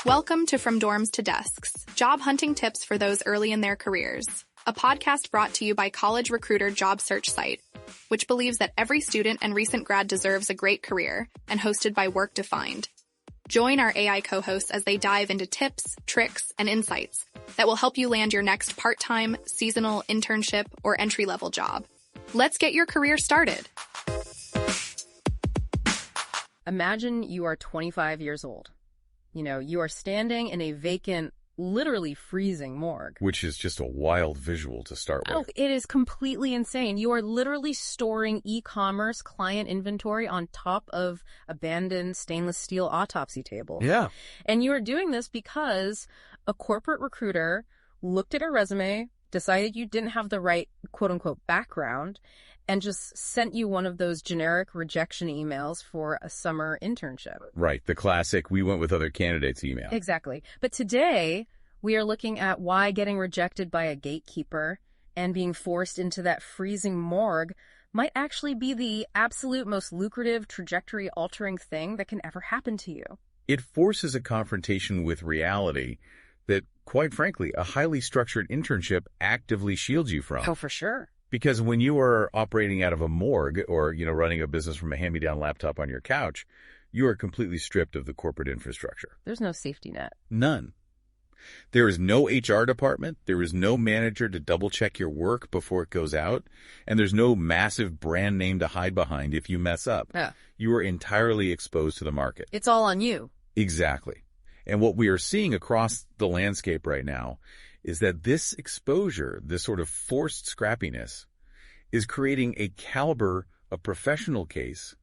Welcome to From Dorms to Desks, job hunting tips for those early in their careers, a podcast brought to you by College Recruiter job search site, which believes that every student and recent grad deserves a great career, and hosted by Work Defined. Join our AI co-hosts as they dive into tips, tricks, and insights that will help you land your next part-time, seasonal, internship, or entry-level job. Let's get your career started. Imagine you are 25 years old. You are standing in a vacant, literally freezing morgue. Which is just a wild visual to start with. Oh, it is completely insane. You are literally storing e-commerce client inventory on top of abandoned stainless steel autopsy tables. Yeah. And you are doing this because a corporate recruiter looked at a resume, decided you didn't have the right quote-unquote background, and just sent you one of those generic rejection emails for a summer internship. Right. The classic, we went with other candidates email. Exactly. But today, we are looking at why getting rejected by a gatekeeper and being forced into that freezing morgue might actually be the absolute most lucrative, trajectory-altering thing that can ever happen to you. It forces a confrontation with reality that, quite frankly, a highly structured internship actively shields you from. Oh, for sure. Because when you are operating out of a morgue or, running a business from a hand-me-down laptop on your couch, you are completely stripped of the corporate infrastructure. There's no safety net. None. There is no HR department. There is no manager to double-check your work before it goes out. And there's no massive brand name to hide behind if you mess up. Yeah. You are entirely exposed to the market. It's all on you. Exactly. And what we are seeing across the landscape right now is that this exposure, this sort of forced scrappiness, is creating a caliber of professional case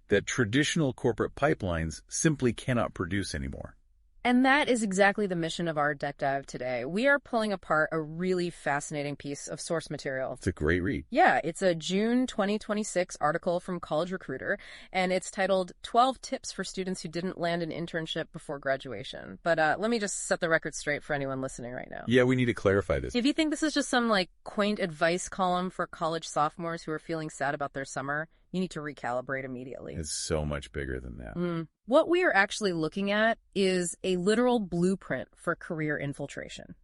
that traditional corporate pipelines simply cannot produce anymore. And that is exactly the mission of our deep dive today. We are pulling apart a really fascinating piece of source material. It's a great read. Yeah, it's a June 2026 article from College Recruiter, and it's titled 12 Tips for Students Who Didn't Land an Internship Before Graduation. But let me just set the record straight for anyone listening right now. Yeah, we need to clarify this. If you think this is just some quaint advice column for college sophomores who are feeling sad about their summer, you need to recalibrate immediately. It's so much bigger than that. What we are actually looking at is a literal blueprint for career infiltration.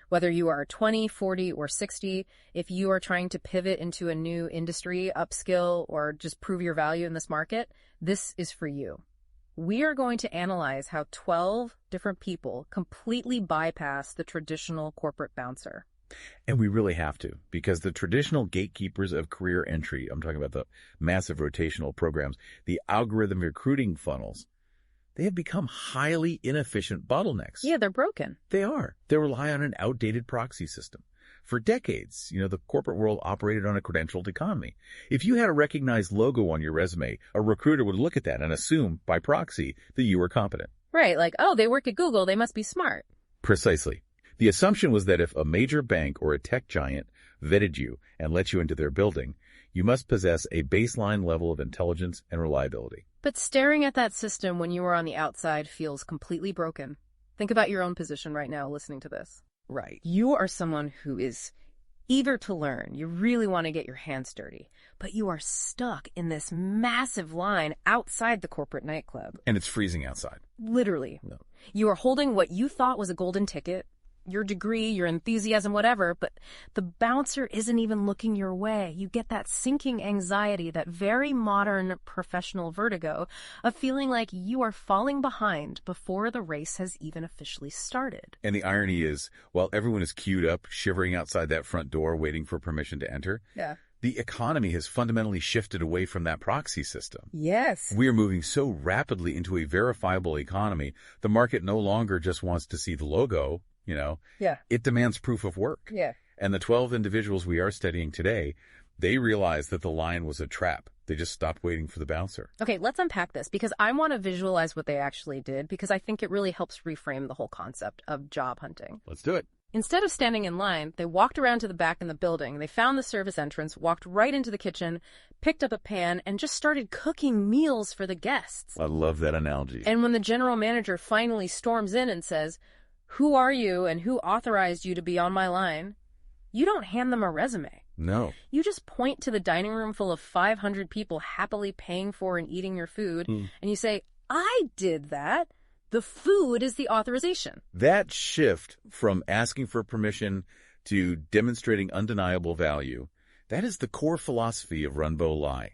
Whether you are 20, 40, or 60, if you are trying to pivot into a new industry, upskill, or just prove your value in this market, this is for you. We are going to analyze how 12 different people completely bypass the traditional corporate bouncer. And we really have to, because the traditional gatekeepers of career entry, I'm talking about the massive rotational programs, the algorithm recruiting funnels, they have become highly inefficient bottlenecks. Yeah, they're broken. They are. They rely on an outdated proxy system. For decades, the corporate world operated on a credentialed economy. If you had a recognized logo on your resume, a recruiter would look at that and assume, by proxy, that you were competent. Right, they work at Google, they must be smart. Precisely. The assumption was that if a major bank or a tech giant vetted you and let you into their building, you must possess a baseline level of intelligence and reliability. But staring at that system when you are on the outside feels completely broken. Think about your own position right now listening to this. Right. You are someone who is eager to learn. You really want to get your hands dirty. But you are stuck in this massive line outside the corporate nightclub. And it's freezing outside. Literally. No. You are holding what you thought was a golden ticket, your degree, your enthusiasm, whatever, but the bouncer isn't even looking your way. You get that sinking anxiety, that very modern professional vertigo of feeling like you are falling behind before the race has even officially started. And the irony is, while everyone is queued up, shivering outside that front door, waiting for permission to enter, the economy has fundamentally shifted away from that proxy system. Yes. We are moving so rapidly into a verifiable economy, the market no longer just wants to see the logo. It demands proof of work. Yeah. And the 12 individuals we are studying today, they realized that the line was a trap. They just stopped waiting for the bouncer. Okay, let's unpack this because I want to visualize what they actually did because I think it really helps reframe the whole concept of job hunting. Let's do it. Instead of standing in line, they walked around to the back in the building. They found the service entrance, walked right into the kitchen, picked up a pan, and just started cooking meals for the guests. I love that analogy. And when the general manager finally storms in and says, "Who are you and who authorized you to be on my line?" you don't hand them a resume. No. You just point to the dining room full of 500 people happily paying for and eating your food, and you say, "I did that. The food is the authorization. That shift from asking for permission to demonstrating undeniable value, that is the core philosophy of Runbo Lai.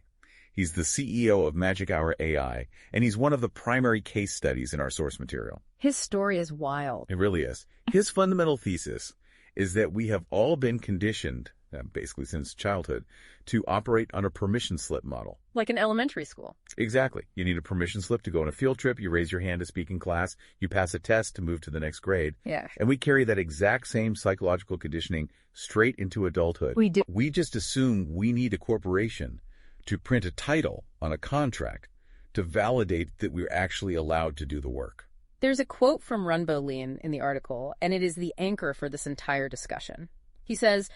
He's the CEO of Magic Hour AI, and he's one of the primary case studies in our source material. His story is wild. It really is. His fundamental thesis is that we have all been conditioned, basically since childhood, to operate on a permission slip model. Like in elementary school. Exactly. You need a permission slip to go on a field trip, you raise your hand to speak in class, you pass a test to move to the next grade. Yeah. And we carry that exact same psychological conditioning straight into adulthood. We do. We just assume we need a corporation to print a title on a contract to validate that we're actually allowed to do the work. There's a quote from Runbo Lai in the article, and it is the anchor for this entire discussion. He says,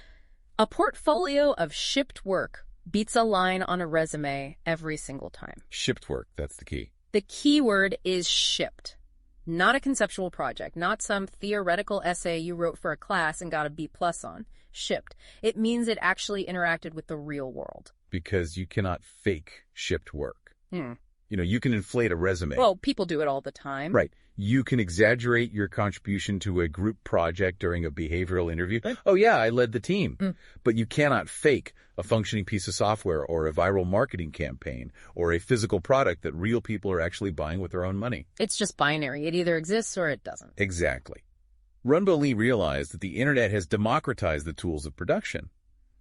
"A portfolio of shipped work beats a line on a resume every single time." Shipped work, that's the key. The key word is shipped. Not a conceptual project, not some theoretical essay you wrote for a class and got a B+ on. Shipped. It means it actually interacted with the real world. Because you cannot fake shipped work. Hmm. You know, you can inflate a resume. Well, people do it all the time. Right. You can exaggerate your contribution to a group project during a behavioral interview. Oh, yeah, I led the team. But you cannot fake a functioning piece of software or a viral marketing campaign or a physical product that real people are actually buying with their own money. It's just binary. It either exists or it doesn't. Exactly. Runbo Lai realized that the internet has democratized the tools of production.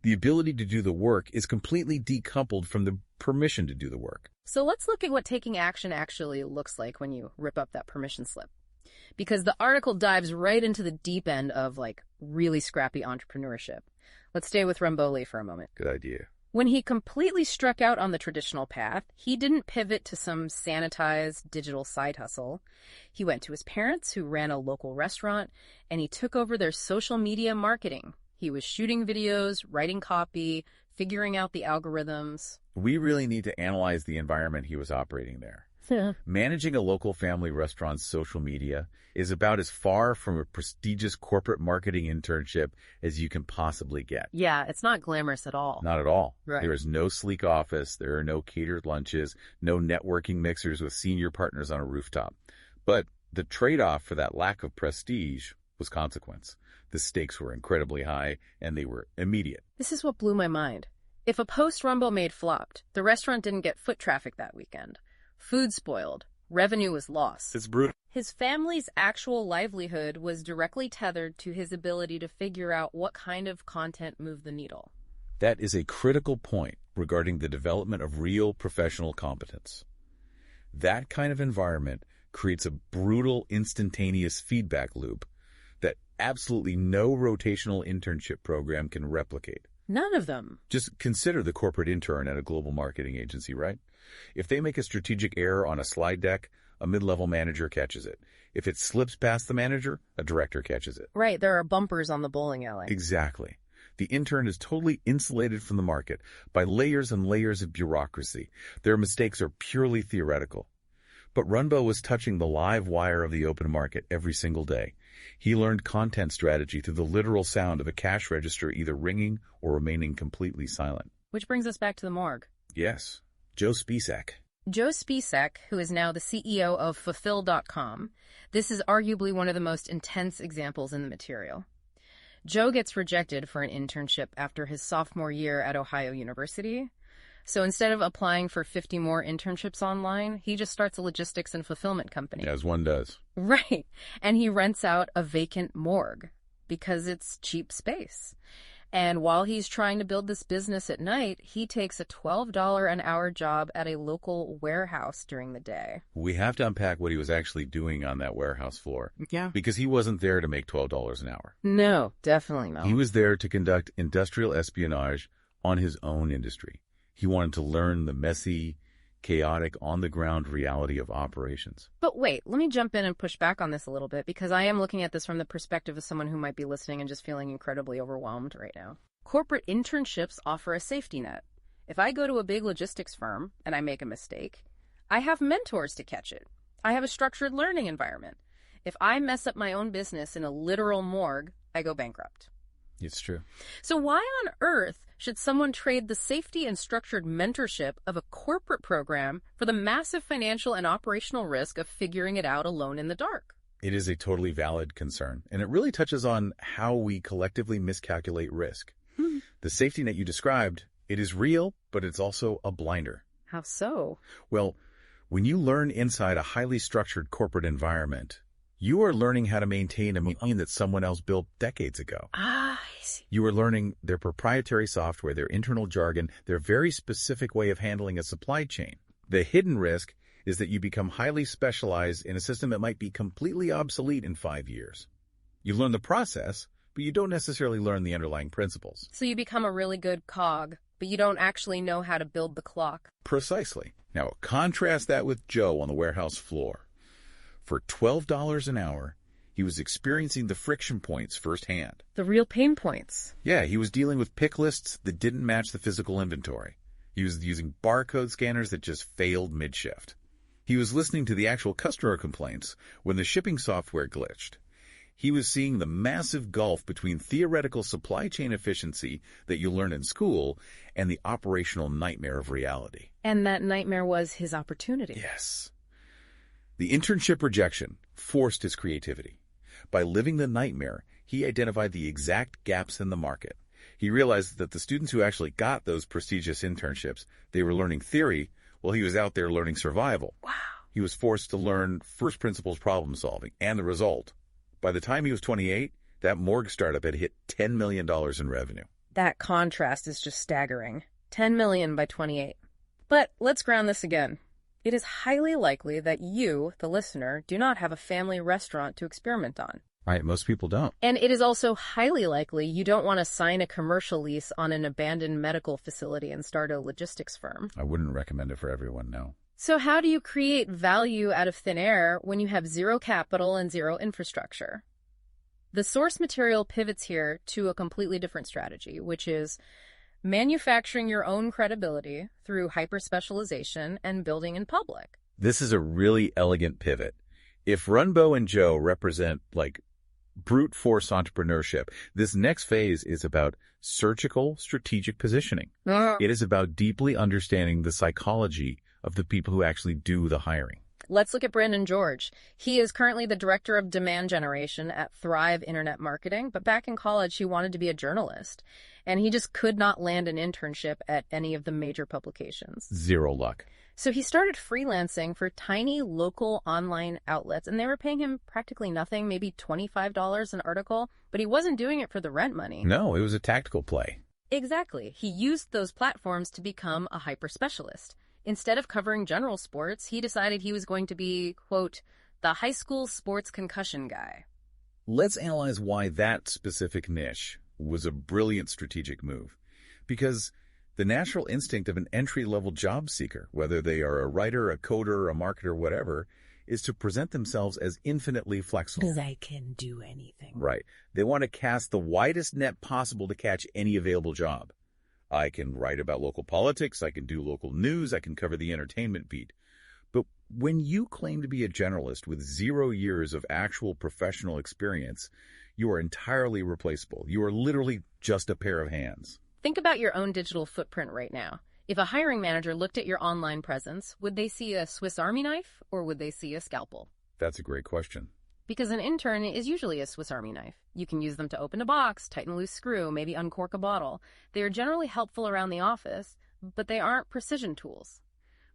The ability to do the work is completely decoupled from the permission to do the work. So let's look at what taking action actually looks like when you rip up that permission slip. Because the article dives right into the deep end of, really scrappy entrepreneurship. Let's stay with Runbo Lai for a moment. Good idea. When he completely struck out on the traditional path, he didn't pivot to some sanitized digital side hustle. He went to his parents, who ran a local restaurant, and he took over their social media marketing. He was shooting videos, writing copy, figuring out the algorithms. We really need to analyze the environment he was operating there. Managing a local family restaurant's social media is about as far from a prestigious corporate marketing internship as you can possibly get. Yeah, it's not glamorous at all. Not at all. Right. There is no sleek office. There are no catered lunches, no networking mixers with senior partners on a rooftop. But the trade-off for that lack of prestige was consequence. The stakes were incredibly high, and they were immediate. This is what blew my mind. If a post Runbo made flopped, the restaurant didn't get foot traffic that weekend. Food spoiled. Revenue was lost. It's brutal. His family's actual livelihood was directly tethered to his ability to figure out what kind of content moved the needle. That is a critical point regarding the development of real professional competence. That kind of environment creates a brutal, instantaneous feedback loop that absolutely no rotational internship program can replicate. None of them. Just consider the corporate intern at a global marketing agency, right? If they make a strategic error on a slide deck, a mid-level manager catches it. If it slips past the manager, a director catches it. Right, there are bumpers on the bowling alley. Exactly. The intern is totally insulated from the market by layers and layers of bureaucracy. Their mistakes are purely theoretical. But Runbo was touching the live wire of the open market every single day. He learned content strategy through the literal sound of a cash register either ringing or remaining completely silent. Which brings us back to the morgue. Yes, Joe Spisak. Joe Spisak, who is now the CEO of Fulfill.com, this is arguably one of the most intense examples in the material. Joe gets rejected for an internship after his sophomore year at Ohio University. So instead of applying for 50 more internships online, he just starts a logistics and fulfillment company. As one does. Right. And he rents out a vacant morgue because it's cheap space. And while he's trying to build this business at night, he takes a $12 an hour job at a local warehouse during the day. We have to unpack what he was actually doing on that warehouse floor. Yeah. Because he wasn't there to make $12 an hour. No, definitely not. He was there to conduct industrial espionage on his own industry. He wanted to learn the messy, chaotic, on-the-ground reality of operations. But wait, let me jump in and push back on this a little bit, because I am looking at this from the perspective of someone who might be listening and just feeling incredibly overwhelmed right now. Corporate internships offer a safety net. If I go to a big logistics firm and I make a mistake, I have mentors to catch it. I have a structured learning environment. If I mess up my own business in a literal morgue, I go bankrupt. It's true. So why on earth should someone trade the safety and structured mentorship of a corporate program for the massive financial and operational risk of figuring it out alone in the dark? It is a totally valid concern, and it really touches on how we collectively miscalculate risk. The safety net you described, it is real, but it's also a blinder. How so? Well, when you learn inside a highly structured corporate environment, you are learning how to maintain a machine that someone else built decades ago. I see. You are learning their proprietary software, their internal jargon, their very specific way of handling a supply chain. The hidden risk is that you become highly specialized in a system that might be completely obsolete in 5 years. You learn the process, but you don't necessarily learn the underlying principles. So you become a really good cog, but you don't actually know how to build the clock. Precisely. Now, contrast that with Joe on the warehouse floor. For $12 an hour, he was experiencing the friction points firsthand. The real pain points. Yeah, he was dealing with pick lists that didn't match the physical inventory. He was using barcode scanners that just failed mid-shift. He was listening to the actual customer complaints when the shipping software glitched. He was seeing the massive gulf between theoretical supply chain efficiency that you learn in school and the operational nightmare of reality. And that nightmare was his opportunity. Yes. The internship rejection forced his creativity. By living the nightmare, he identified the exact gaps in the market. He realized that the students who actually got those prestigious internships, they were learning theory while he was out there learning survival. Wow. He was forced to learn first principles problem solving, and the result, by the time he was 28, that morgue startup had hit $10 million in revenue. That contrast is just staggering. 10 million by 28. But let's ground this again. It is highly likely that you, the listener, do not have a family restaurant to experiment on. Right, most people don't. And it is also highly likely you don't want to sign a commercial lease on an abandoned medical facility and start a logistics firm. I wouldn't recommend it for everyone, no. So how do you create value out of thin air when you have zero capital and zero infrastructure? The source material pivots here to a completely different strategy, which is manufacturing your own credibility through hyper-specialization and building in public. This is a really elegant pivot. If Runbo and Joe represent, brute force entrepreneurship, this next phase is about surgical strategic positioning. It is about deeply understanding the psychology of the people who actually do the hiring. Let's look at Brandon George. He is currently the director of demand generation at Thrive Internet Marketing, but back in college he wanted to be a journalist, and he just could not land an internship at any of the major publications. Zero luck. So he started freelancing for tiny local online outlets, and they were paying him practically nothing, maybe $25 an article, but he wasn't doing it for the rent money. No, it was a tactical play. Exactly. He used those platforms to become a hyper-specialist. Instead of covering general sports, he decided he was going to be, quote, the high school sports concussion guy. Let's analyze why that specific niche was a brilliant strategic move. Because the natural instinct of an entry-level job seeker, whether they are a writer, a coder, a marketer, whatever, is to present themselves as infinitely flexible. Because I can do anything. Right. They want to cast the widest net possible to catch any available job. I can write about local politics, I can do local news, I can cover the entertainment beat. But when you claim to be a generalist with 0 years of actual professional experience, you are entirely replaceable. You are literally just a pair of hands. Think about your own digital footprint right now. If a hiring manager looked at your online presence, would they see a Swiss Army knife or would they see a scalpel? That's a great question. Because an intern is usually a Swiss Army knife. You can use them to open a box, tighten a loose screw, maybe uncork a bottle. They are generally helpful around the office, but they aren't precision tools.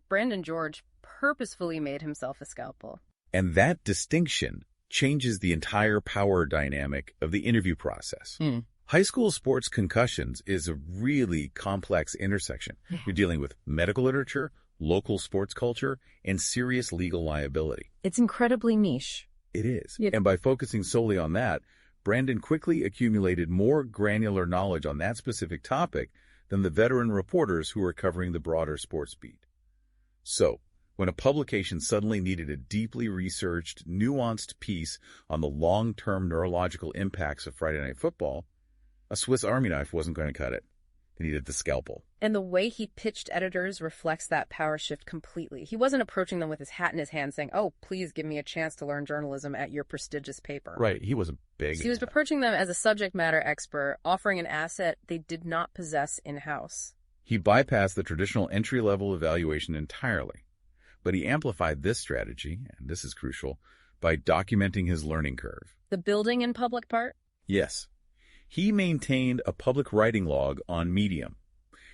Brandon George purposefully made himself a scalpel. And that distinction changes the entire power dynamic of the interview process. High school sports concussions is a really complex intersection. You're dealing with medical literature, local sports culture, and serious legal liability. It's incredibly niche. It is. And by focusing solely on that, Brandon quickly accumulated more granular knowledge on that specific topic than the veteran reporters who were covering the broader sports beat. So, when a publication suddenly needed a deeply researched, nuanced piece on the long-term neurological impacts of Friday Night Football, a Swiss Army knife wasn't going to cut it. They needed the scalpel. And the way he pitched editors reflects that power shift completely. He wasn't approaching them with his hat in his hand saying, oh, please give me a chance to learn journalism at your prestigious paper. Right. He wasn't big. So he was approaching them as a subject matter expert, offering an asset they did not possess in-house. He bypassed the traditional entry-level evaluation entirely. But he amplified this strategy, and this is crucial, by documenting his learning curve. The building in public part? Yes. He maintained a public writing log on Medium.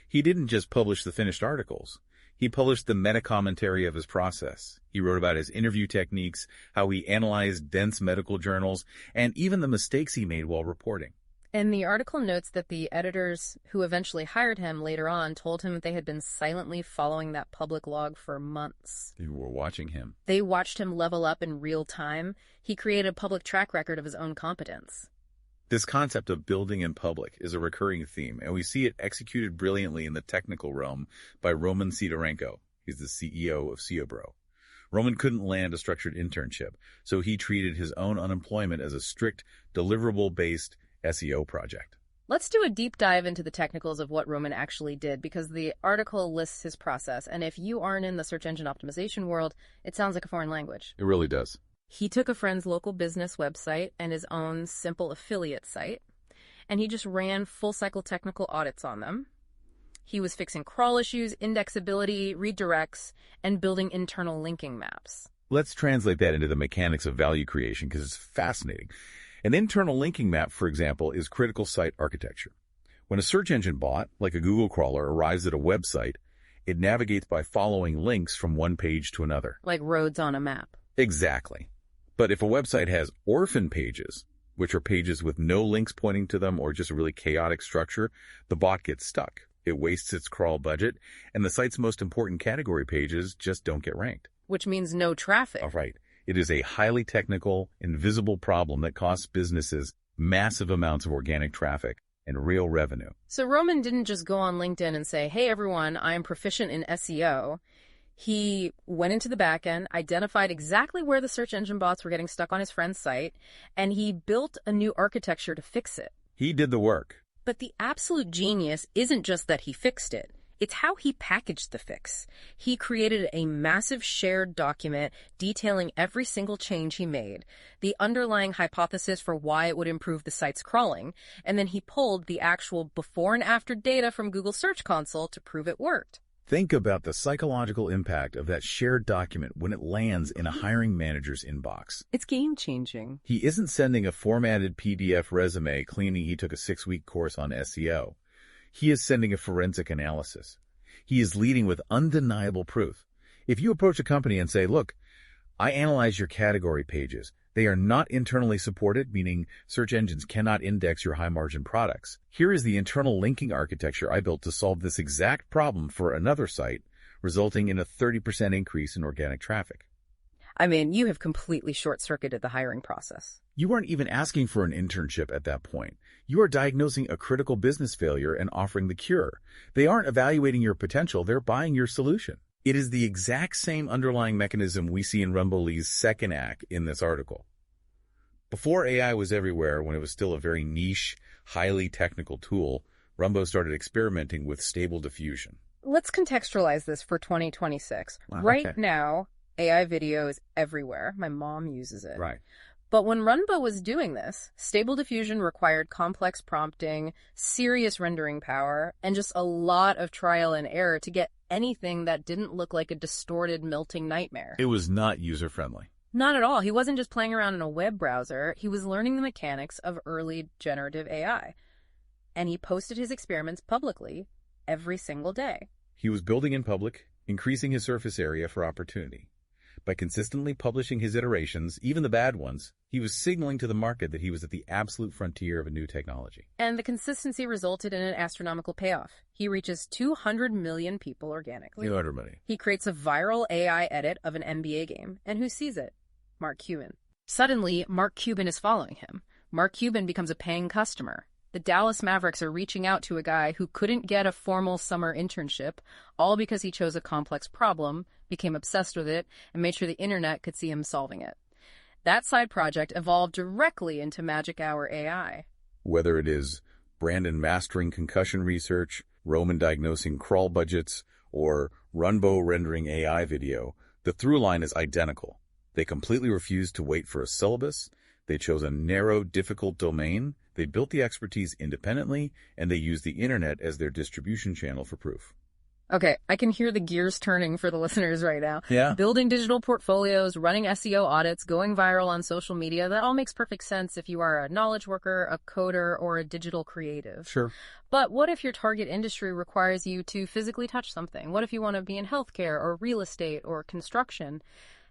He didn't just publish the finished articles. He published the meta-commentary of his process. He wrote about his interview techniques, how he analyzed dense medical journals, and even the mistakes he made while reporting. And the article notes that the editors who eventually hired him later on told him that they had been silently following that public log for months. They were watching him. They watched him level up in real time. He created a public track record of his own competence. This concept of building in public is a recurring theme, and we see it executed brilliantly in the technical realm by Roman Sidorenko. He's the CEO of SEOBro. Roman couldn't land a structured internship, so he treated his own unemployment as a strict, deliverable-based SEO project. Let's do a deep dive into the technicals of what Roman actually did, because the article lists his process, and if you aren't in the search engine optimization world, it sounds like a foreign language. It really does. He took a friend's local business website and his own simple affiliate site, and he just ran full-cycle technical audits on them. He was fixing crawl issues, indexability, redirects, and building internal linking maps. Let's translate that into the mechanics of value creation because it's fascinating. An internal linking map, for example, is critical site architecture. When a search engine bot, like a Google crawler, arrives at a website, it navigates by following links from one page to another. Like roads on a map. Exactly. But if a website has orphan pages, which are pages with no links pointing to them or just a really chaotic structure, the bot gets stuck. It wastes its crawl budget, and the site's most important category pages just don't get ranked. Which means no traffic. All right. It is a highly technical, invisible problem that costs businesses massive amounts of organic traffic and real revenue. So Roman didn't just go on LinkedIn and say, hey, everyone, I'm proficient in SEO. He went into the back end, identified exactly where the search engine bots were getting stuck on his friend's site, and he built a new architecture to fix it. He did the work. But the absolute genius isn't just that he fixed it. It's how he packaged the fix. He created a massive shared document detailing every single change he made, the underlying hypothesis for why it would improve the site's crawling, and then he pulled the actual before and after data from Google Search Console to prove it worked. Think about the psychological impact of that shared document when it lands in a hiring manager's inbox. It's game-changing. He isn't sending a formatted PDF resume claiming he took a 6-week course on SEO. He is sending a forensic analysis. He is leading with undeniable proof. If you approach a company and say, look, I analyze your category pages. They are not internally supported, meaning search engines cannot index your high-margin products. Here is the internal linking architecture I built to solve this exact problem for another site, resulting in a 30% increase in organic traffic. I mean, you have completely short-circuited the hiring process. You aren't even asking for an internship at that point. You are diagnosing a critical business failure and offering the cure. They aren't evaluating your potential, they're buying your solution. It is the exact same underlying mechanism we see in Rumbo Lee's second act in this article. Before AI was everywhere, when it was still a very niche, highly technical tool, Rumbo started experimenting with stable diffusion. Let's contextualize this for 2026. Right now, AI video is everywhere. My mom uses it. Right. But when Rumbo was doing this, stable diffusion required complex prompting, serious rendering power, and just a lot of trial and error to get anything that didn't look like a distorted, melting nightmare. It was not user-friendly. Not at all. He wasn't just playing around in a web browser. He was learning the mechanics of early generative AI. And he posted his experiments publicly every single day. He was building in public, increasing his surface area for opportunity. By consistently publishing his iterations, even the bad ones, he was signaling to the market that he was at the absolute frontier of a new technology. And the consistency resulted in an astronomical payoff. He reaches 200 million people organically. 200 million. He creates a viral AI edit of an NBA game. And who sees it? Mark Cuban. Suddenly, Mark Cuban is following him. Mark Cuban becomes a paying customer. The Dallas Mavericks are reaching out to a guy who couldn't get a formal summer internship, all because he chose a complex problem, became obsessed with it, and made sure the internet could see him solving it. That side project evolved directly into Magic Hour AI. Whether it is Brandon mastering concussion research, Roman diagnosing crawl budgets, or Runbo rendering AI video, the through line is identical. They completely refused to wait for a syllabus. They chose a narrow, difficult domain. They built the expertise independently, and they used the internet as their distribution channel for proof. Okay, I can hear the gears turning for the listeners right now. Yeah. Building digital portfolios, running SEO audits, going viral on social media, that all makes perfect sense if you are a knowledge worker, a coder, or a digital creative. Sure. But what if your target industry requires you to physically touch something? What if you want to be in healthcare or real estate or construction?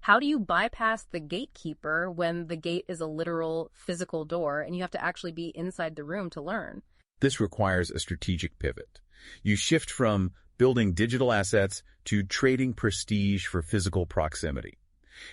How do you bypass the gatekeeper when the gate is a literal physical door and you have to actually be inside the room to learn? This requires a strategic pivot. You shift from building digital assets to trading prestige for physical proximity.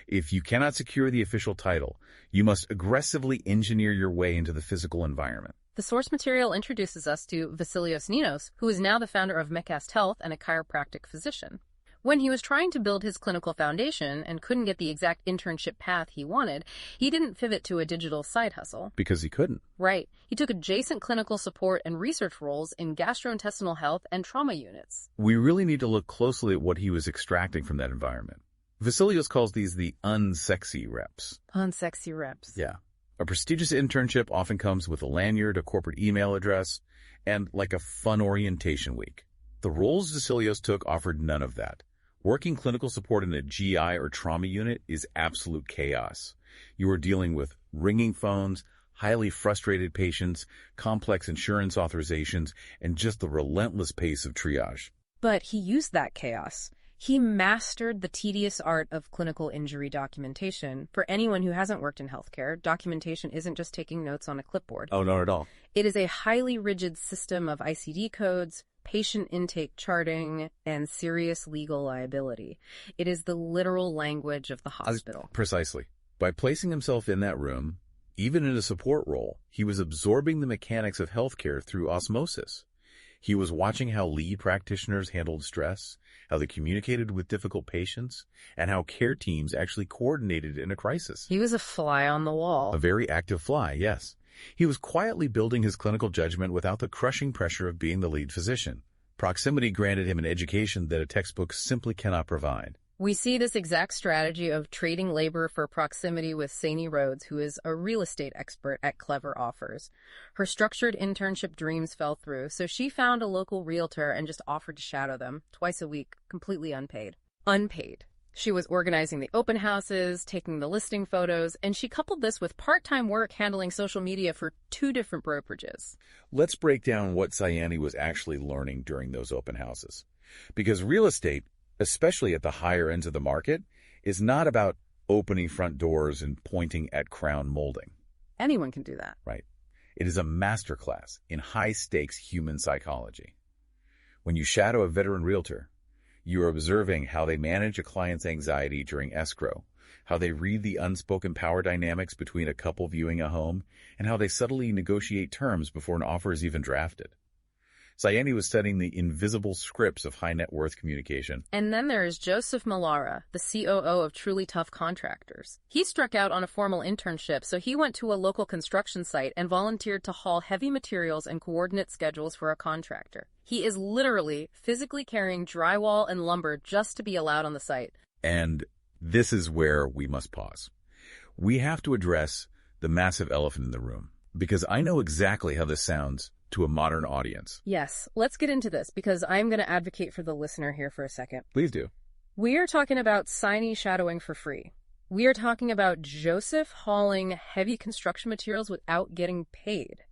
If you cannot secure the official title, you must aggressively engineer your way into the physical environment. The source material introduces us to Vasilios Ninos, who is now the founder of Medcast Health and a chiropractic physician. When he was trying to build his clinical foundation and couldn't get the exact internship path he wanted, he didn't pivot to a digital side hustle. Because he couldn't. Right. He took adjacent clinical support and research roles in gastrointestinal health and trauma units. We really need to look closely at what he was extracting from that environment. Vasilios calls these the unsexy reps. Unsexy reps. Yeah. A prestigious internship often comes with a lanyard, a corporate email address, and like a fun orientation week. The roles Vasilios took offered none of that. Working clinical support in a GI or trauma unit is absolute chaos. You are dealing with ringing phones, highly frustrated patients, complex insurance authorizations, and just the relentless pace of triage. But he used that chaos. He mastered the tedious art of clinical injury documentation. For anyone who hasn't worked in healthcare, documentation isn't just taking notes on a clipboard. Oh, not at all. It is a highly rigid system of ICD codes, patient intake charting, and serious legal liability. It is the literal language of the hospital. Precisely. By placing himself in that room, even in a support role, he was absorbing the mechanics of healthcare through osmosis. He was watching how lead practitioners handled stress, how they communicated with difficult patients, and how care teams actually coordinated in a crisis. He was a fly on the wall. A very active fly, yes. He was quietly building his clinical judgment without the crushing pressure of being the lead physician. Proximity granted him an education that a textbook simply cannot provide. We see this exact strategy of trading labor for proximity with Sani Rhodes, who is a real estate expert at Clever Offers. Her structured internship dreams fell through, so she found a local realtor and just offered to shadow them twice a week, completely unpaid. Unpaid. She was organizing the open houses, taking the listing photos, and she coupled this with part-time work handling social media for 2 different brokerages. Let's break down what Sayani was actually learning during those open houses. Because real estate, especially at the higher ends of the market, is not about opening front doors and pointing at crown molding. Anyone can do that. Right. It is a masterclass in high-stakes human psychology. When you shadow a veteran realtor, you are observing how they manage a client's anxiety during escrow, how they read the unspoken power dynamics between a couple viewing a home, and how they subtly negotiate terms before an offer is even drafted. Sayani was studying the invisible scripts of high-net-worth communication. And then there is Joseph Malara, the COO of Truly Tough Contractors. He struck out on a formal internship, so he went to a local construction site and volunteered to haul heavy materials and coordinate schedules for a contractor. He is literally physically carrying drywall and lumber just to be allowed on the site. And this is where we must pause. We have to address the massive elephant in the room, because I know exactly how this sounds to a modern audience. Yes, let's get into this, because I'm going to advocate for the listener here for a second. Please do. We are talking about Sani shadowing for free. We are talking about Joseph hauling heavy construction materials without getting paid.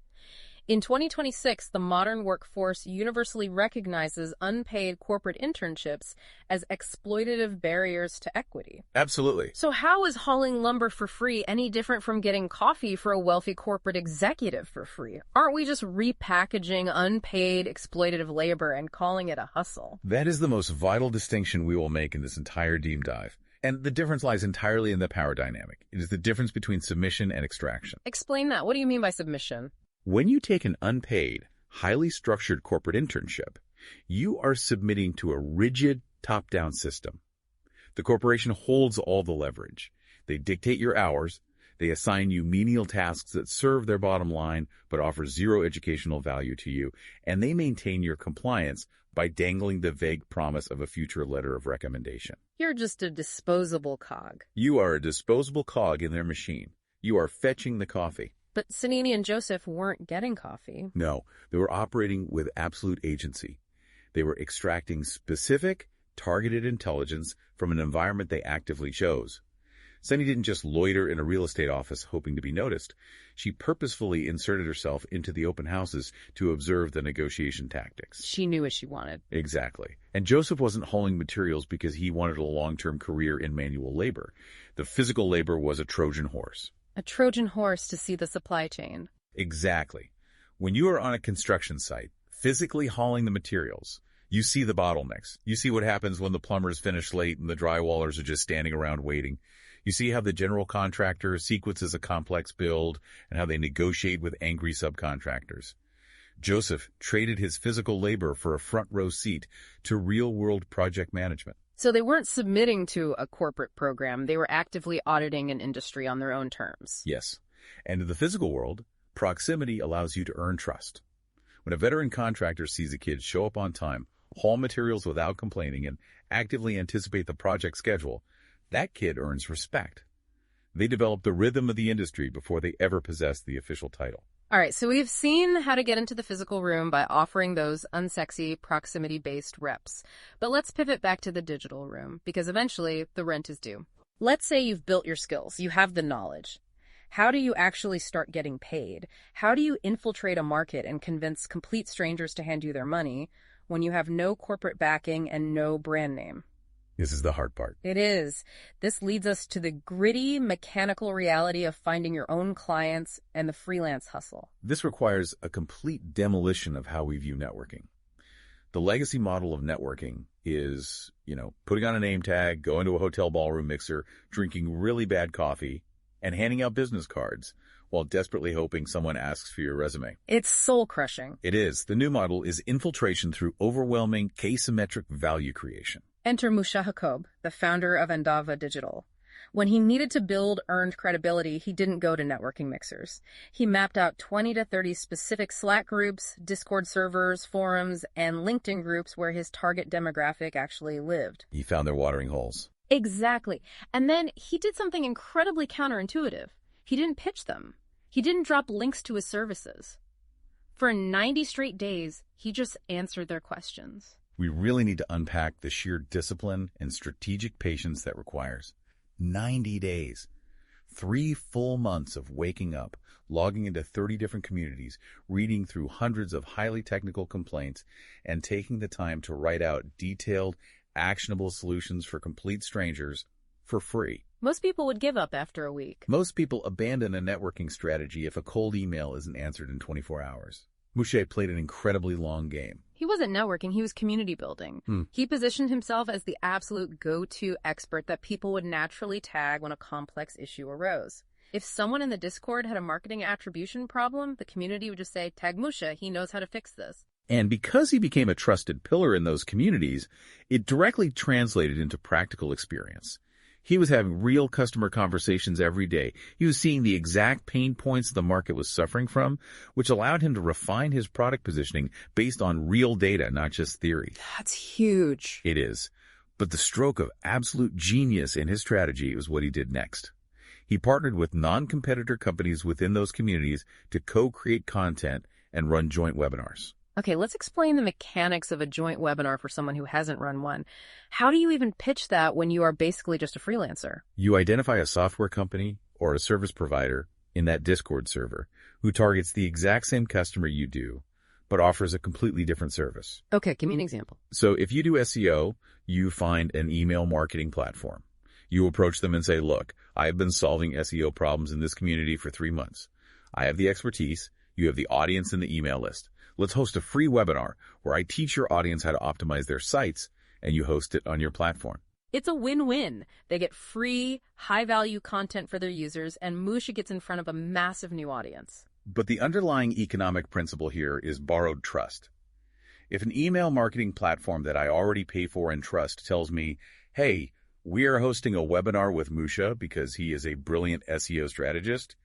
In 2026, the modern workforce universally recognizes unpaid corporate internships as exploitative barriers to equity. Absolutely. So how is hauling lumber for free any different from getting coffee for a wealthy corporate executive for free? Aren't we just repackaging unpaid exploitative labor and calling it a hustle? That is the most vital distinction we will make in this entire deep dive. And the difference lies entirely in the power dynamic. It is the difference between submission and extraction. Explain that. What do you mean by submission? When you take an unpaid, highly structured corporate internship, you are submitting to a rigid top-down system. The corporation holds all the leverage. They dictate your hours, They assign you menial tasks that serve their bottom line but offer zero educational value to you, and they maintain your compliance by dangling the vague promise of a future letter of recommendation. You're just a disposable cog. You are a disposable cog in their machine. You are fetching the coffee. But Sanini and Joseph weren't getting coffee. No, they were operating with absolute agency. They were extracting specific, targeted intelligence from an environment they actively chose. Sunny didn't just loiter in a real estate office hoping to be noticed. She purposefully inserted herself into the open houses to observe the negotiation tactics. She knew what she wanted. Exactly. And Joseph wasn't hauling materials because he wanted a long-term career in manual labor. The physical labor was a Trojan horse. A Trojan horse to see the supply chain. Exactly. When you are on a construction site, physically hauling the materials, you see the bottlenecks. You see what happens when the plumbers finish late and the drywallers are just standing around waiting. You see how the general contractor sequences a complex build and how they negotiate with angry subcontractors. Joseph traded his physical labor for a front-row seat to real-world project management. So they weren't submitting to a corporate program. They were actively auditing an industry on their own terms. Yes. And in the physical world, proximity allows you to earn trust. When a veteran contractor sees a kid show up on time, haul materials without complaining, and actively anticipate the project schedule, that kid earns respect. They develop the rhythm of the industry before they ever possess the official title. All right, so we've seen how to get into the physical room by offering those unsexy, proximity-based reps. But let's pivot back to the digital room, because eventually the rent is due. Let's say you've built your skills, you have the knowledge. How do you actually start getting paid? How do you infiltrate a market and convince complete strangers to hand you their money when you have no corporate backing and no brand name? This is the hard part. It is. This leads us to the gritty, mechanical reality of finding your own clients and the freelance hustle. This requires a complete demolition of how we view networking. The legacy model of networking is, putting on a name tag, going to a hotel ballroom mixer, drinking really bad coffee, and handing out business cards while desperately hoping someone asks for your resume. It's soul-crushing. It is. The new model is infiltration through overwhelming asymmetric value creation. Enter Musha Hakob, the founder of Endava Digital. When he needed to build earned credibility, he didn't go to networking mixers. He mapped out 20 to 30 specific Slack groups, Discord servers, forums, and LinkedIn groups where his target demographic actually lived. He found their watering holes. Exactly. And then he did something incredibly counterintuitive. He didn't pitch them. He didn't drop links to his services. For 90 straight days, he just answered their questions. We really need to unpack the sheer discipline and strategic patience that requires. 90 days. 3 full months of waking up, logging into 30 different communities, reading through hundreds of highly technical complaints, and taking the time to write out detailed, actionable solutions for complete strangers for free. Most people would give up after a week. Most people abandon a networking strategy if a cold email isn't answered in 24 hours. Mouche played an incredibly long game. He wasn't networking, he was community building. He positioned himself as the absolute go-to expert that people would naturally tag when a complex issue arose. If someone in the Discord had a marketing attribution problem, the community would just say, tag Musha, he knows how to fix this. And because he became a trusted pillar in those communities, it directly translated into practical experience. He was having real customer conversations every day. He was seeing the exact pain points the market was suffering from, which allowed him to refine his product positioning based on real data, not just theory. That's huge. It is. But the stroke of absolute genius in his strategy was what he did next. He partnered with non-competitor companies within those communities to co-create content and run joint webinars. Okay, let's explain the mechanics of a joint webinar for someone who hasn't run one. How do you even pitch that when you are basically just a freelancer? You identify a software company or a service provider in that Discord server who targets the exact same customer you do, but offers a completely different service. Okay, give me an example. So if you do SEO, you find an email marketing platform. You approach them and say, look, I've been solving SEO problems in this community for 3 months. I have the expertise. You have the audience and the email list. Let's host a free webinar where I teach your audience how to optimize their sites, and you host it on your platform. It's a win-win. They get free, high-value content for their users, and Musha gets in front of a massive new audience. But the underlying economic principle here is borrowed trust. If an email marketing platform that I already pay for and trust tells me, hey, We are hosting a webinar with Musha because he is a brilliant SEO strategist.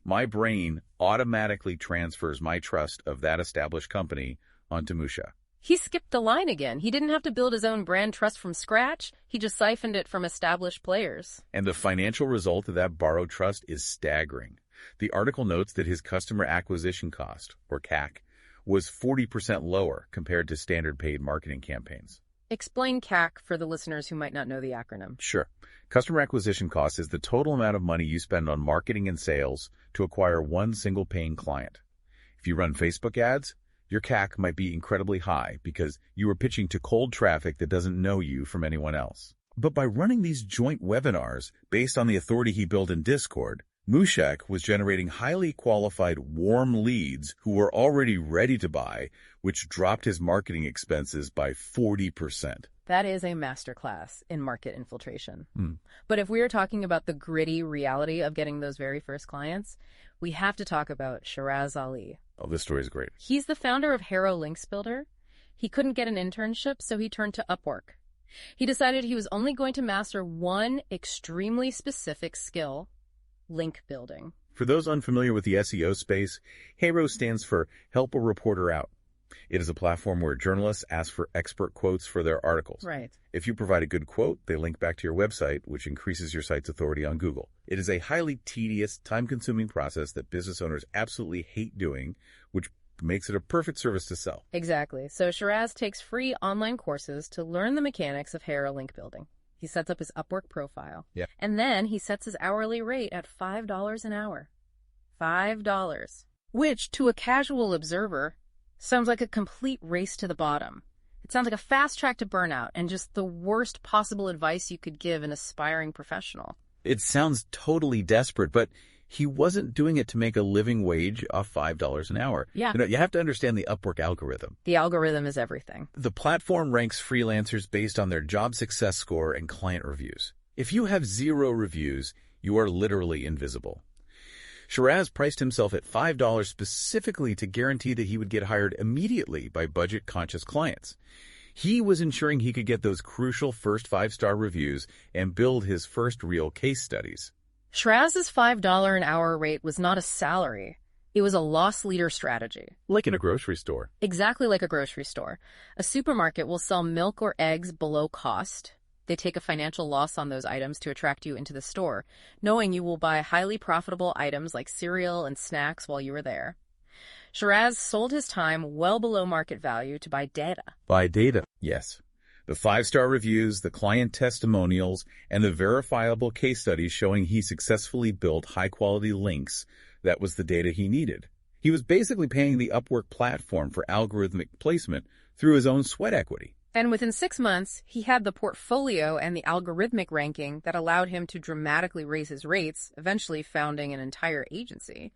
My brain automatically transfers my trust of that established company onto Musha. He skipped a line again. He didn't have to build his own brand trust from scratch. He just siphoned it from established players. And the financial result of that borrowed trust is staggering. The article notes that his customer acquisition cost, or CAC, was 40% lower compared to standard paid marketing campaigns. Explain CAC for the listeners who might not know the acronym. Sure. Customer acquisition cost is the total amount of money you spend on marketing and sales to acquire one single paying client. If you run Facebook ads, your CAC might be incredibly high because you are pitching to cold traffic that doesn't know you from anyone else. But by running these joint webinars based on the authority he built in Discord, Mushak was generating highly qualified warm leads who were already ready to buy, which dropped his marketing expenses by 40%. That is a masterclass in market infiltration. But if we are talking about the gritty reality of getting those very first clients, we have to talk about Shiraz Ali. Oh, this story is great. He's the founder of Haro Links Builder. He couldn't get an internship, so he turned to Upwork. He decided he was only going to master one extremely specific skill: link building. For those unfamiliar with the SEO space, HARO stands for Help a Reporter Out. It is a platform where journalists ask for expert quotes for their articles. Right. If you provide a good quote, they link back to your website, which increases your site's authority on Google. It is a highly tedious, time-consuming process that business owners absolutely hate doing, which makes it a perfect service to sell. Exactly. So Shiraz takes free online courses to learn the mechanics of Haro link building. He sets up his Upwork profile. Yeah. And then he sets his hourly rate at $5 an hour. $5. Which, to a casual observer, sounds like a complete race to the bottom. It sounds like a fast track to burnout and just the worst possible advice you could give an aspiring professional. It sounds totally desperate, but he wasn't doing it to make a living wage off $5 an hour. Yeah. You have to understand the Upwork algorithm. The algorithm is everything. The platform ranks freelancers based on their job success score and client reviews. If you have 0 reviews, you are literally invisible. Shiraz priced himself at $5 specifically to guarantee that he would get hired immediately by budget-conscious clients. He was ensuring he could get those crucial first 5-star reviews and build his first real case studies. Shiraz's $5 an hour rate was not a salary. It was a loss leader strategy. Like in a grocery store. Exactly like a grocery store. A supermarket will sell milk or eggs below cost. They take a financial loss on those items to attract you into the store, knowing you will buy highly profitable items like cereal and snacks while you are there. Shiraz sold his time well below market value to buy data. Buy data, yes. The 5-star reviews, the client testimonials, and the verifiable case studies showing he successfully built high-quality links, that was the data he needed. He was basically paying the Upwork platform for algorithmic placement through his own sweat equity. And within 6 months, he had the portfolio and the algorithmic ranking that allowed him to dramatically raise his rates, eventually founding an entire agency.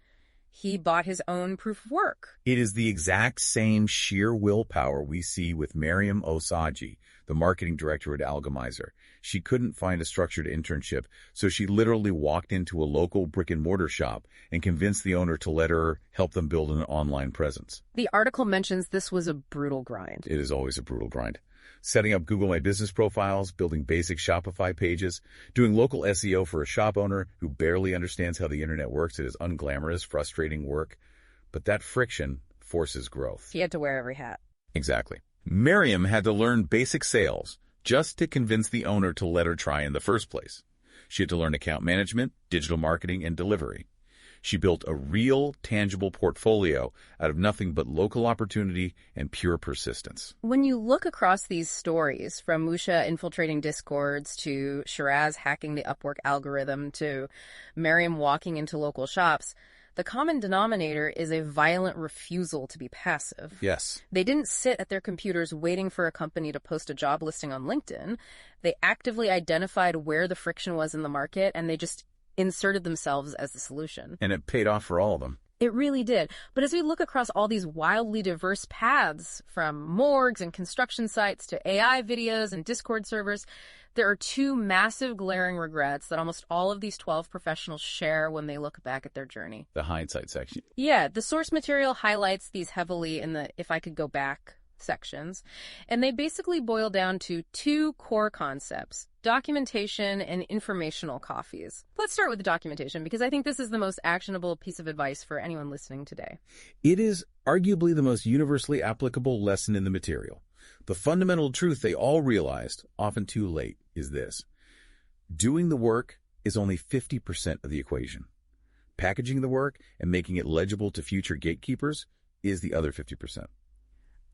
He bought his own proof of work. It is the exact same sheer willpower we see with Mariam Osaji, the marketing director at Alchemizer. She couldn't find a structured internship, so she literally walked into a local brick-and-mortar shop and convinced the owner to let her help them build an online presence. The article mentions this was a brutal grind. It is always a brutal grind. Setting up Google My Business profiles, building basic Shopify pages, doing local SEO for a shop owner who barely understands how the internet works. It is unglamorous, frustrating work. But that friction forces growth. He had to wear every hat. Exactly. Miriam had to learn basic sales just to convince the owner to let her try in the first place. She had to learn account management, digital marketing, and delivery. She built a real, tangible portfolio out of nothing but local opportunity and pure persistence. When you look across these stories, from Musha infiltrating Discords to Shiraz hacking the Upwork algorithm to Miriam walking into local shops, the common denominator is a violent refusal to be passive. Yes. They didn't sit at their computers waiting for a company to post a job listing on LinkedIn. They actively identified where the friction was in the market, and they just inserted themselves as the solution. And it paid off for all of them. It really did. But as we look across all these wildly diverse paths, from morgues and construction sites to AI videos and Discord servers, there are 2 massive glaring regrets that almost all of these 12 professionals share when they look back at their journey. The hindsight section. Yeah, the source material highlights these heavily in the if I could go back sections, and they basically boil down to two core concepts: documentation and informational coffees. Let's start with the documentation, because I think this is the most actionable piece of advice for anyone listening today. It is arguably the most universally applicable lesson in the material. The fundamental truth they all realized, often too late, is this: doing the work is only 50% of the equation. Packaging the work and making it legible to future gatekeepers is the other 50%.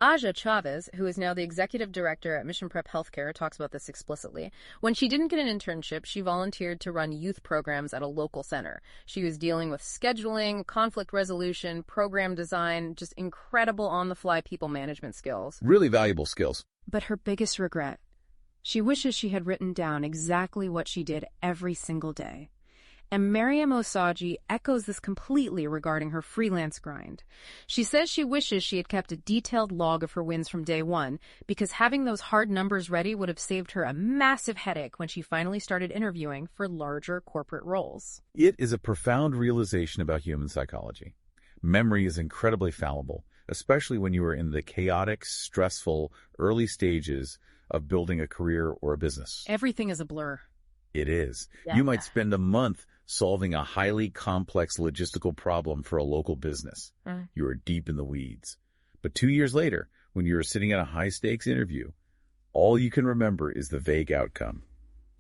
Aja Chavez, who is now the executive director at Mission Prep Healthcare, talks about this explicitly. When she didn't get an internship, she volunteered to run youth programs at a local center. She was dealing with scheduling, conflict resolution, program design, just incredible on-the-fly people management skills. Really valuable skills. But her biggest regret: she wishes she had written down exactly what she did every single day. And Mariam Osaji echoes this completely regarding her freelance grind. She says she wishes she had kept a detailed log of her wins from day one, because having those hard numbers ready would have saved her a massive headache when she finally started interviewing for larger corporate roles. It is a profound realization about human psychology. Memory is incredibly fallible, especially when you are in the chaotic, stressful, early stages of building a career or a business. Everything is a blur. It is. Yeah. You might spend a month solving a highly complex logistical problem for a local business. You are deep in the weeds. But 2 years later, when you are sitting at a high-stakes interview, all you can remember is the vague outcome.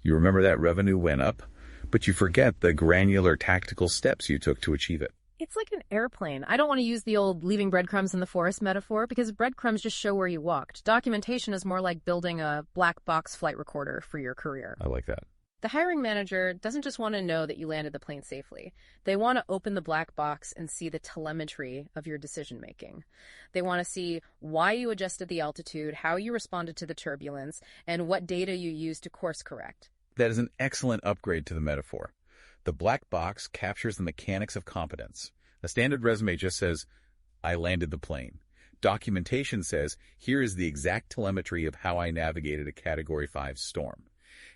You remember that revenue went up, but you forget the granular tactical steps you took to achieve it. It's like an airplane. I don't want to use the old leaving breadcrumbs in the forest metaphor, because breadcrumbs just show where you walked. Documentation is more like building a black box flight recorder for your career. I like that. The hiring manager doesn't just want to know that you landed the plane safely. They want to open the black box and see the telemetry of your decision-making. They want to see why you adjusted the altitude, how you responded to the turbulence, and what data you used to course correct. That is an excellent upgrade to the metaphor. The black box captures the mechanics of competence. A standard resume just says, "I landed the plane." Documentation says, "Here is the exact telemetry of how I navigated a Category 5 storm."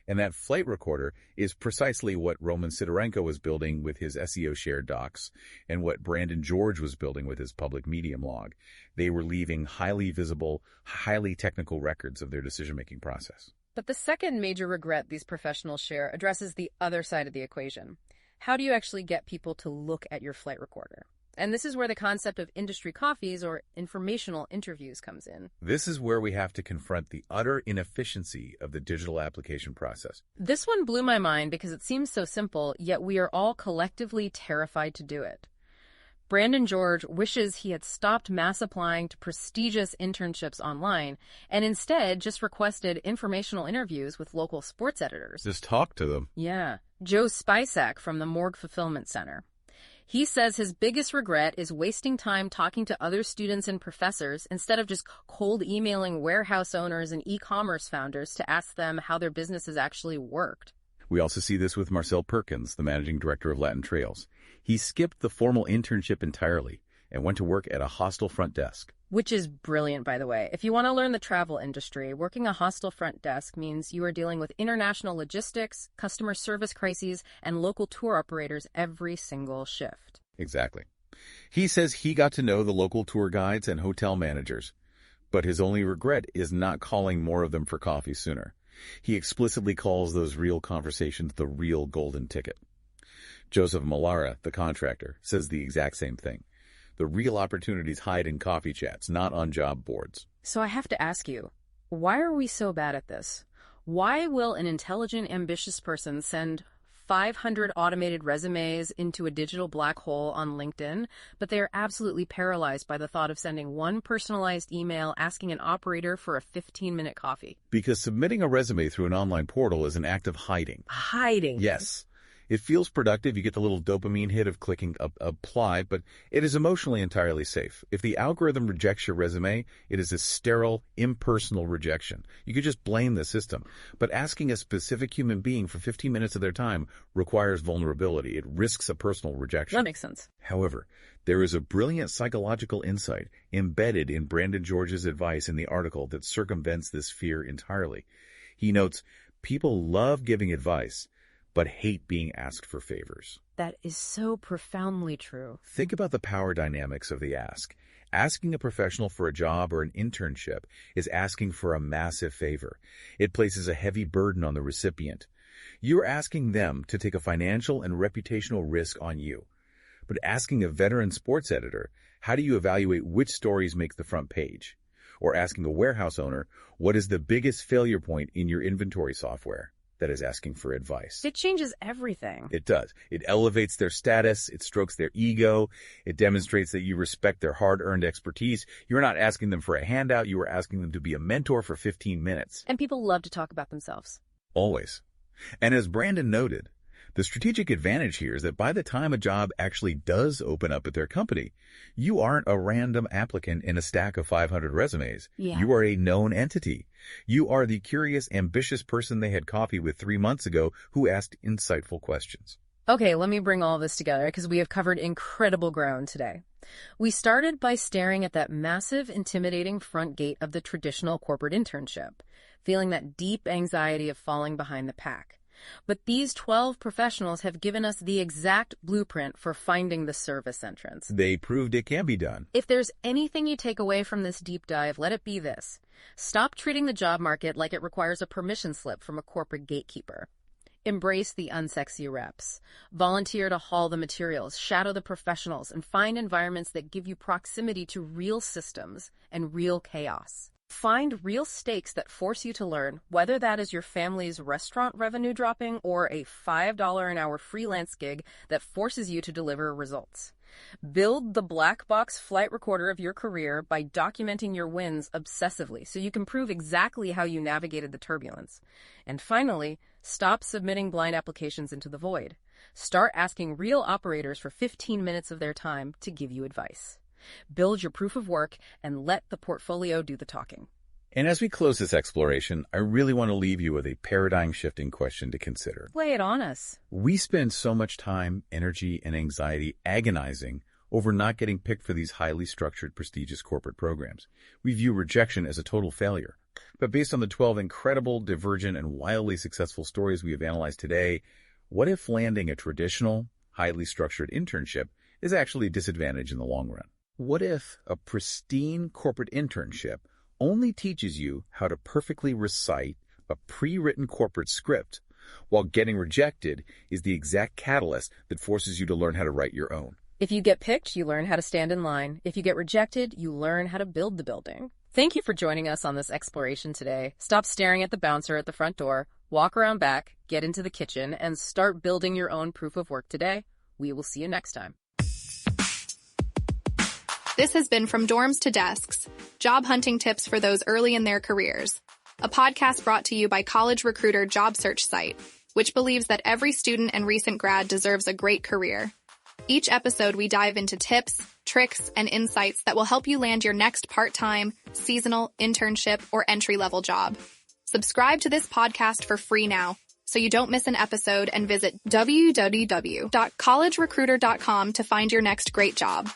And that flight recorder is precisely what Roman Sidorenko was building with his SEO shared docs and what Brandon George was building with his public medium log. They were leaving highly visible, highly technical records of their decision-making process. But the second major regret these professionals share addresses the other side of the equation. How do you actually get people to look at your flight recorder? And this is where the concept of industry coffees or informational interviews comes in. This is where we have to confront the utter inefficiency of the digital application process. This one blew my mind because it seems so simple, yet we are all collectively terrified to do it. Brandon George wishes he had stopped mass applying to prestigious internships online and instead just requested informational interviews with local sports editors. Just talk to them. Yeah. Joe Spisak from the Morgue Fulfillment Center. He says his biggest regret is wasting time talking to other students and professors instead of just cold emailing warehouse owners and e-commerce founders to ask them how their businesses actually worked. We also see this with Marcel Perkins, the managing director of Latin Trails. He skipped the formal internship entirely and went to work at a hostel front desk. Which is brilliant, by the way. If you want to learn the travel industry, working a hostel front desk means you are dealing with international logistics, customer service crises, and local tour operators every single shift. Exactly. He says he got to know the local tour guides and hotel managers, but his only regret is not calling more of them for coffee sooner. He explicitly calls those real conversations the real golden ticket. Joseph Malara, the contractor, says the exact same thing. The real opportunities hide in coffee chats, not on job boards. So I have to ask you, why are we so bad at this? Why will an intelligent, ambitious person send 500 automated resumes into a digital black hole on LinkedIn, but they are absolutely paralyzed by the thought of sending one personalized email asking an operator for a 15-minute coffee? Because submitting a resume through an online portal is an act of hiding. Hiding? Yes. It feels productive. You get the little dopamine hit of clicking apply, but it is emotionally entirely safe. If the algorithm rejects your resume, it is a sterile, impersonal rejection. You could just blame the system. But asking a specific human being for 15 minutes of their time requires vulnerability. It risks a personal rejection. That makes sense. However, there is a brilliant psychological insight embedded in Brandon George's advice in the article that circumvents this fear entirely. He notes, people love giving advice, but hate being asked for favors. That is so profoundly true. Think about the power dynamics of the ask. Asking a professional for a job or an internship is asking for a massive favor. It places a heavy burden on the recipient. You're asking them to take a financial and reputational risk on you. But asking a veteran sports editor, how do you evaluate which stories make the front page? Or asking a warehouse owner, what is the biggest failure point in your inventory software? That is asking for advice. It changes everything. It does. It elevates their status. It strokes their ego. It demonstrates that you respect their hard-earned expertise. You're not asking them for a handout. You are asking them to be a mentor for 15 minutes. And people love to talk about themselves. Always. And as Brandon noted, the strategic advantage here is that by the time a job actually does open up at their company, you aren't a random applicant in a stack of 500 resumes. Yeah. You are a known entity. You are the curious, ambitious person they had coffee with 3 months ago who asked insightful questions. Okay, let me bring all this together because we have covered incredible ground today. We started by staring at that massive, intimidating front gate of the traditional corporate internship, feeling that deep anxiety of falling behind the pack. But these 12 professionals have given us the exact blueprint for finding the service entrance. They proved it can be done. If there's anything you take away from this deep dive, let it be this. Stop treating the job market like it requires a permission slip from a corporate gatekeeper. Embrace the unsexy reps. Volunteer to haul the materials, shadow the professionals, and find environments that give you proximity to real systems and real chaos. Find real stakes that force you to learn, whether that is your family's restaurant revenue dropping or a $5 an hour freelance gig that forces you to deliver results. Build the black box flight recorder of your career by documenting your wins obsessively so you can prove exactly how you navigated the turbulence. And finally, stop submitting blind applications into the void. Start asking real operators for 15 minutes of their time to give you advice. Build your proof of work and let the portfolio do the talking. And as we close this exploration, I really want to leave you with a paradigm-shifting question to consider. Lay it on us. We spend so much time, energy, and anxiety agonizing over not getting picked for these highly structured, prestigious corporate programs. We view rejection as a total failure. But based on the 12 incredible, divergent, and wildly successful stories we have analyzed today, what if landing a traditional, highly structured internship is actually a disadvantage in the long run? What if a pristine corporate internship only teaches you how to perfectly recite a pre-written corporate script, while getting rejected is the exact catalyst that forces you to learn how to write your own? If you get picked, you learn how to stand in line. If you get rejected, you learn how to build the building. Thank you for joining us on this exploration today. Stop staring at the bouncer at the front door, walk around back, get into the kitchen, and start building your own proof of work today. We will see you next time. This has been From Dorms to Desks, job hunting tips for those early in their careers, a podcast brought to you by College Recruiter job search site, which believes that every student and recent grad deserves a great career. Each episode, we dive into tips, tricks, and insights that will help you land your next part-time, seasonal, internship, or entry-level job. Subscribe to this podcast for free now, so you don't miss an episode, and visit www.collegerecruiter.com to find your next great job.